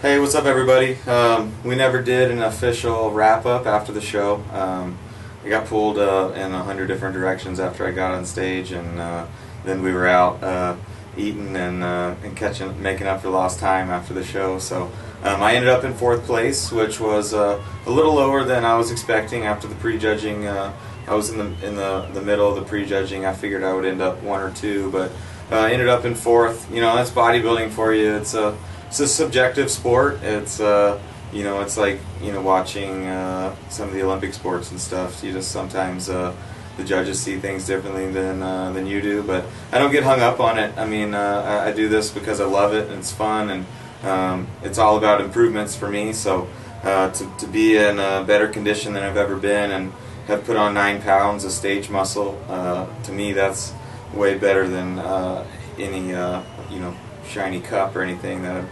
Hey, what's up, everybody? We never did an official wrap-up after the show. I got pulled in 100 different directions after I got on stage, and then we were out eating and making up for lost time after the show. So I ended up in fourth place, which was a little lower than I was expecting after the prejudging. I was in the middle of the prejudging. I figured I would end up one or two, but I ended up in fourth. You know, that's bodybuilding for you. It's a subjective sport. It's it's like watching some of the Olympic sports and stuff. You just sometimes the judges see things differently than you do, but I don't get hung up on it. I mean, I do this because I love it and it's fun, and it's all about improvements for me. So to be in a better condition than I've ever been and have put on 9 pounds of stage muscle, to me that's way better than any shiny cup or anything that I'm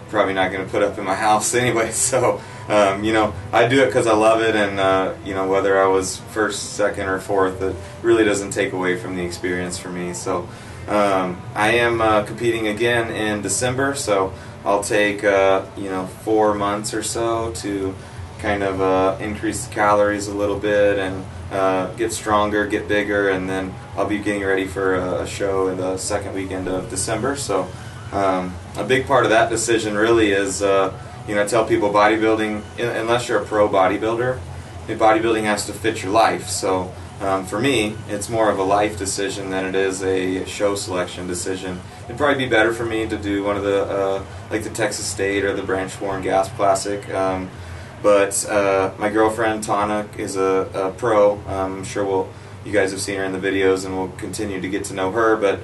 probably not going to put up in my house anyway. So I do it because I love it, and whether I was first, second, or fourth, it really doesn't take away from the experience for me. So I am competing again in December, so I'll take 4 months or so to kind of increase the calories a little bit and get stronger, get bigger, and then I'll be getting ready for a show in the second weekend of December. So a big part of that decision really is, I tell people bodybuilding, unless you're a pro bodybuilder, bodybuilding has to fit your life. So for me, it's more of a life decision than it is a show selection decision. It'd probably be better for me to do one of the, like the Texas State or the Branch Warren Gas Classic. But my girlfriend Tana is a pro. I'm sure you guys have seen her in the videos, and we'll continue to get to know her. But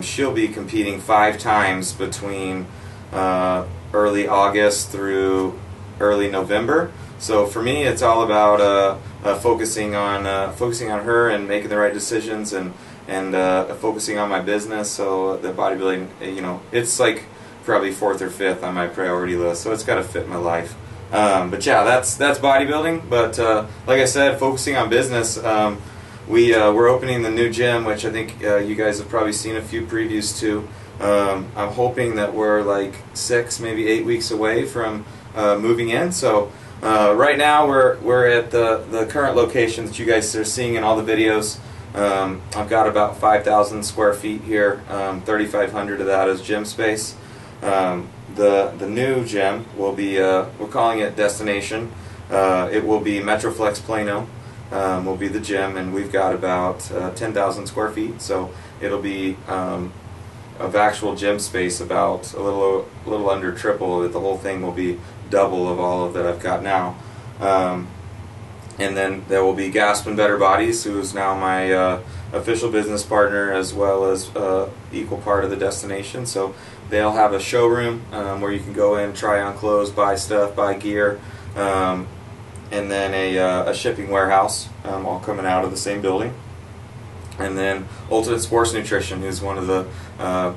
she'll be competing 5 times between early August through early November. So for me, it's all about focusing on her and making the right decisions, and focusing on my business. So the bodybuilding, it's like probably 4th or 5th on my priority list. So it's got to fit my life. But yeah, that's bodybuilding. But like I said, focusing on business. We're opening the new gym, which I think you guys have probably seen a few previews to. I'm hoping that we're like 6, maybe 8 weeks away from moving in. So right now we're at the current location that you guys are seeing in all the videos. I've got about 5,000 square feet here. 3,500 of that is gym space. The new gym will be, we're calling it Destination. It will be Metroflex Plano. Will be the gym, and we've got about 10,000 square feet, so it'll be of actual gym space about a little under triple. The whole thing will be double of all of that I've got now. And then there will be Gaspin Better Bodies, who is now my official business partner, as well as equal part of the Destination. So they'll have a showroom where you can go in, try on clothes, buy stuff, buy gear, and then a shipping warehouse, all coming out of the same building. And then Ultimate Sports Nutrition, who's one of the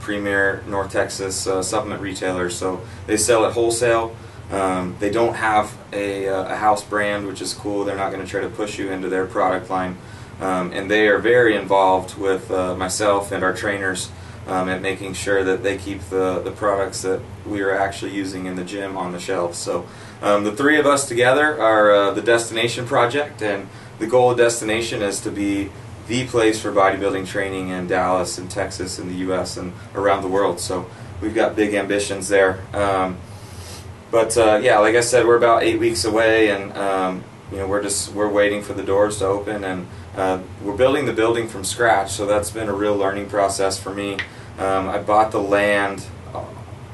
premier North Texas supplement retailers. So they sell at wholesale. They don't have a house brand, which is cool. They're not going to try to push you into their product line. And they are very involved with myself and our trainers at making sure that they keep the products that we are actually using in the gym on the shelves. So the 3 of us together are the Destination Project, and the goal of Destination is to be the place for bodybuilding training in Dallas and Texas and the U.S. and around the world. So we've got big ambitions there. But yeah, like I said, we're about 8 weeks away, and we're waiting for the doors to open, and we're building the building from scratch. So that's been a real learning process for me. I bought the land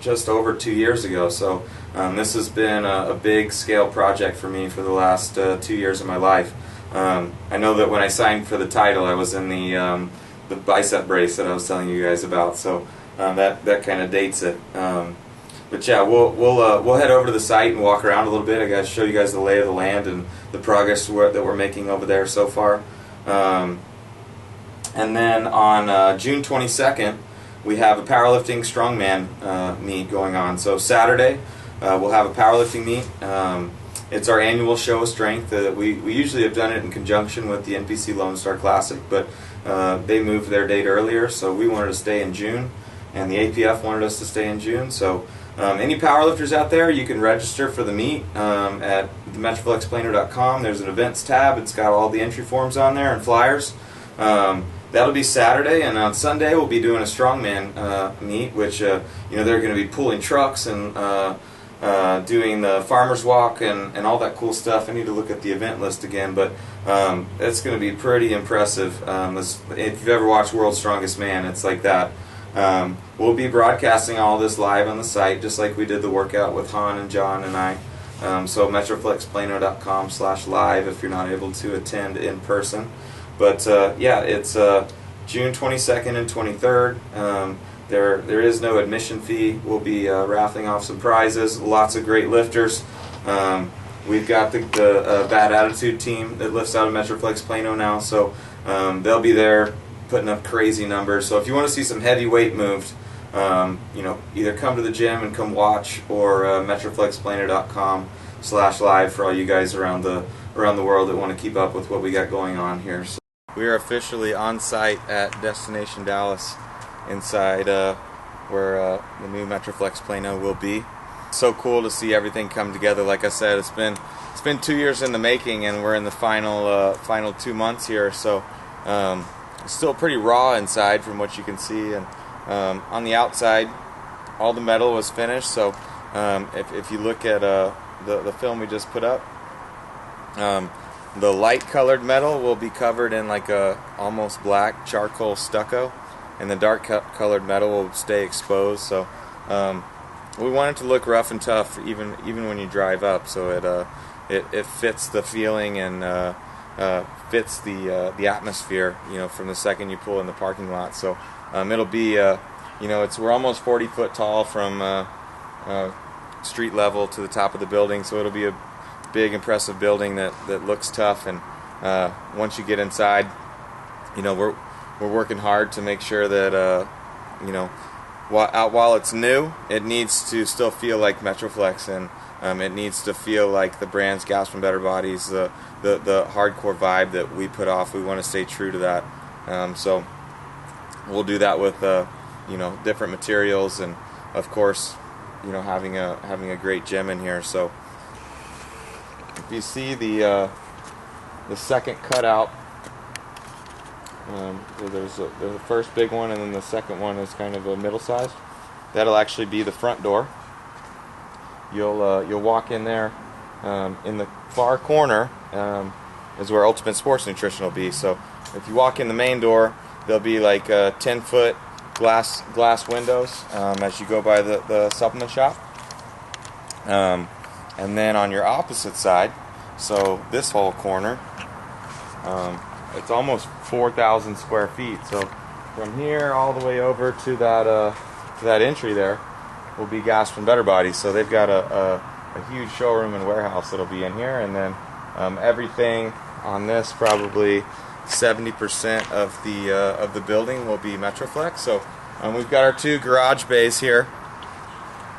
just over 2 years ago, so this has been a big scale project for me for the last 2 years of my life. I know that when I signed for the title, I was in the bicep brace that I was telling you guys about, so that kind of dates it. But yeah, we'll head over to the site and walk around a little bit. I gotta show you guys the lay of the land and the progress that we're making over there so far. And then on June 22nd, we have a powerlifting strongman meet going on. So Saturday, we'll have a powerlifting meet. It's our annual show of strength. We usually have done it in conjunction with the NPC Lone Star Classic, but they moved their date earlier, so we wanted to stay in June. and the APF wanted us to stay in June. So any powerlifters out there, you can register for the meet at themetroflexplano.com. There's an events tab. It's got all the entry forms on there and flyers. That'll be Saturday, and on Sunday we'll be doing a strongman meet, which they're going to be pulling trucks and doing the farmer's walk and all that cool stuff. I need to look at the event list again, but it's going to be pretty impressive. If you've ever watched World's Strongest Man, it's like that. We'll be broadcasting all this live on the site, just like we did the workout with Han and John and I. So metroflexplano.com/live if you're not able to attend in person. But yeah, it's June 22nd and 23rd. There is no admission fee. We'll be raffling off some prizes. Lots of great lifters. We've got the Bad Attitude team that lifts out of Metroflex Plano now, so they'll be there putting up crazy numbers. So if you want to see some heavy weight moved, either come to the gym and come watch, or metroflexplano.com/live for all you guys around the world that want to keep up with what we got going on here. So we are officially on site at Destination Dallas, inside where the new Metroflex Plano will be. So cool to see everything come together. Like I said, it's been 2 years in the making, and we're in the final 2 months here. So it's still pretty raw inside from what you can see, and on the outside, all the metal was finished. So if you look at the film we just put up, the light colored metal will be covered in like a almost black charcoal stucco, and the dark colored metal will stay exposed. So we want it to look rough and tough even when you drive up, so it fits the feeling and fits the atmosphere, from the second you pull in the parking lot. So it'll be we're almost 40 foot tall from street level to the top of the building, so it'll be a big impressive building that looks tough. And once you get inside, we're working hard to make sure that while it's new, it needs to still feel like Metroflex, and it needs to feel like the brand's Gasping Better Bodies, the hardcore vibe that we put off. We want to stay true to that. So we'll do that with different materials, and of course having a great gym in here. So if you see the second cutout, there's the first big one, and then the second one is kind of a middle size. That'll actually be the front door. You'll walk in there. In the far corner is where Ultimate Sports Nutrition will be. So if you walk in the main door, there'll be like 10-foot glass windows as you go by the supplement shop. And then on your opposite side, so this whole corner, it's almost 4,000 square feet. So from here all the way over to that entry there will be Gasping Better Bodies. So they've got a huge showroom and warehouse that'll be in here, and then everything on this, probably 70% of the building will be Metroflex. So we've got our 2 garage bays here,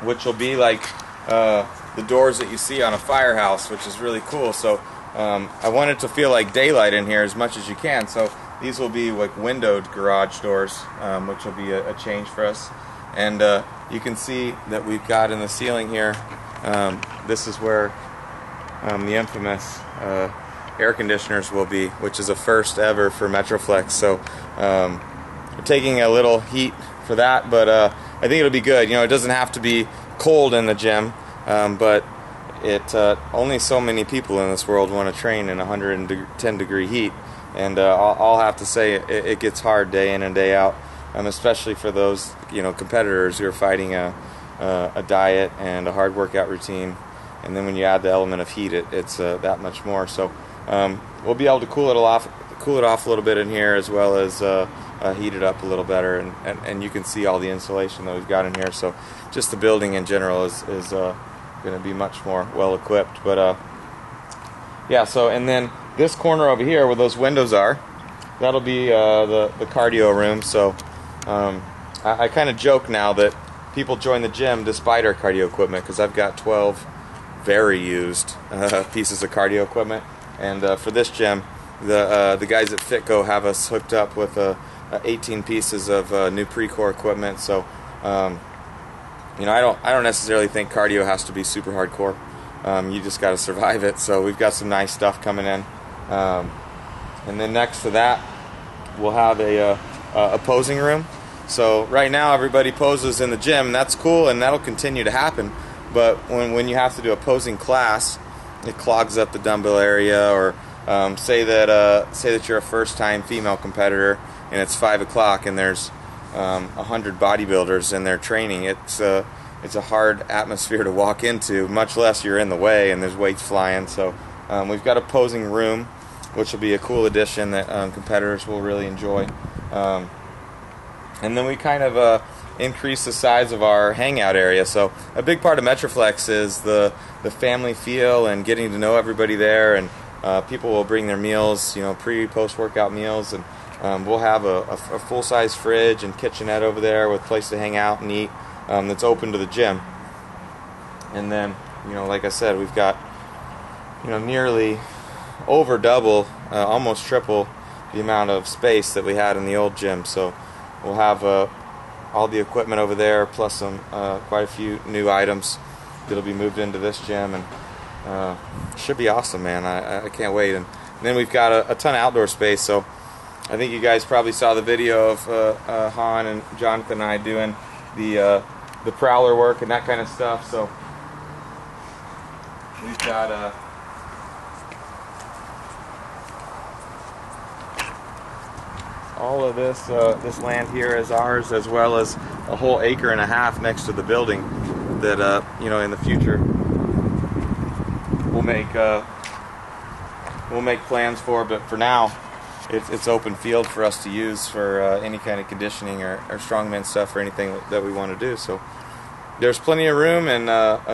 which will be like the doors that you see on a firehouse, which is really cool. So I want it to feel like daylight in here as much as you can. So these will be like windowed garage doors, which will be a change for us. And you can see that we've got in the ceiling here, this is where the infamous air conditioners will be, which is a first ever for Metroflex. So we're taking a little heat for that, but I think it'll be good. It doesn't have to be cold in the gym, but only so many people in this world want to train in 110 degree heat, and I'll have to say it gets hard day in and day out, especially for those competitors who are fighting a diet and a hard workout routine, and then when you add the element of heat, it's that much more. So we'll be able to cool it off a little bit in here, as well as heat it up a little better, and you can see all the insulation that we've got in here. So just the building in general is going to be much more well equipped. But yeah, so and then this corner over here where those windows are, that'll be the cardio room. So I kind of joke now that people join the gym despite our cardio equipment, because I've got 12 very used pieces of cardio equipment, and for this gym, the guys at FitGo have us hooked up with 18 pieces of new Precor equipment. So You know, I don't necessarily think cardio has to be super hardcore. You just got to survive it. So we've got some nice stuff coming in, and then next to that, we'll have a posing room. So right now everybody poses in the gym, and that's cool, and that'll continue to happen. But when you have to do a posing class, it clogs up the dumbbell area. Or say that you're a first-time female competitor, and it's 5 o'clock, and there's 100 bodybuilders in their training. It's a hard atmosphere to walk into, much less you're in the way and there's weights flying. So we've got a posing room, which will be a cool addition that competitors will really enjoy. And then we kind of increase the size of our hangout area. So a big part of Metroflex is the family feel and getting to know everybody there, and people will bring their meals, you know, post workout meals, and we'll have a full-size fridge and kitchenette over there with a place to hang out and eat that's open to the gym. And then, you know, like I said, we've got, you know, nearly over double, almost triple the amount of space that we had in the old gym. So we'll have all the equipment over there, plus some quite a few new items that'll be moved into this gym, and should be awesome, man. I can't wait. And then we've got a ton of outdoor space. So I think you guys probably saw the video of Han and Jonathan and I doing the prowler work and that kind of stuff. So we've got all of this land here is ours, as well as a whole 1.5 acres next to the building that you know, in the future we'll make plans for. But for now, it's open field for us to use for any kind of conditioning or strongman stuff or anything that we want to do. So there's plenty of room and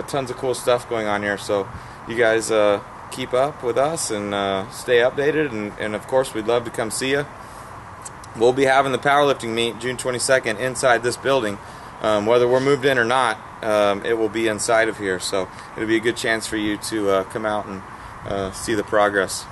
tons of cool stuff going on here. So you guys keep up with us and stay updated, and of course we'd love to come see you. We'll be having the powerlifting meet June 22nd inside this building. Whether we're moved in or not, it will be inside of here. So it'll be a good chance for you to come out and see the progress.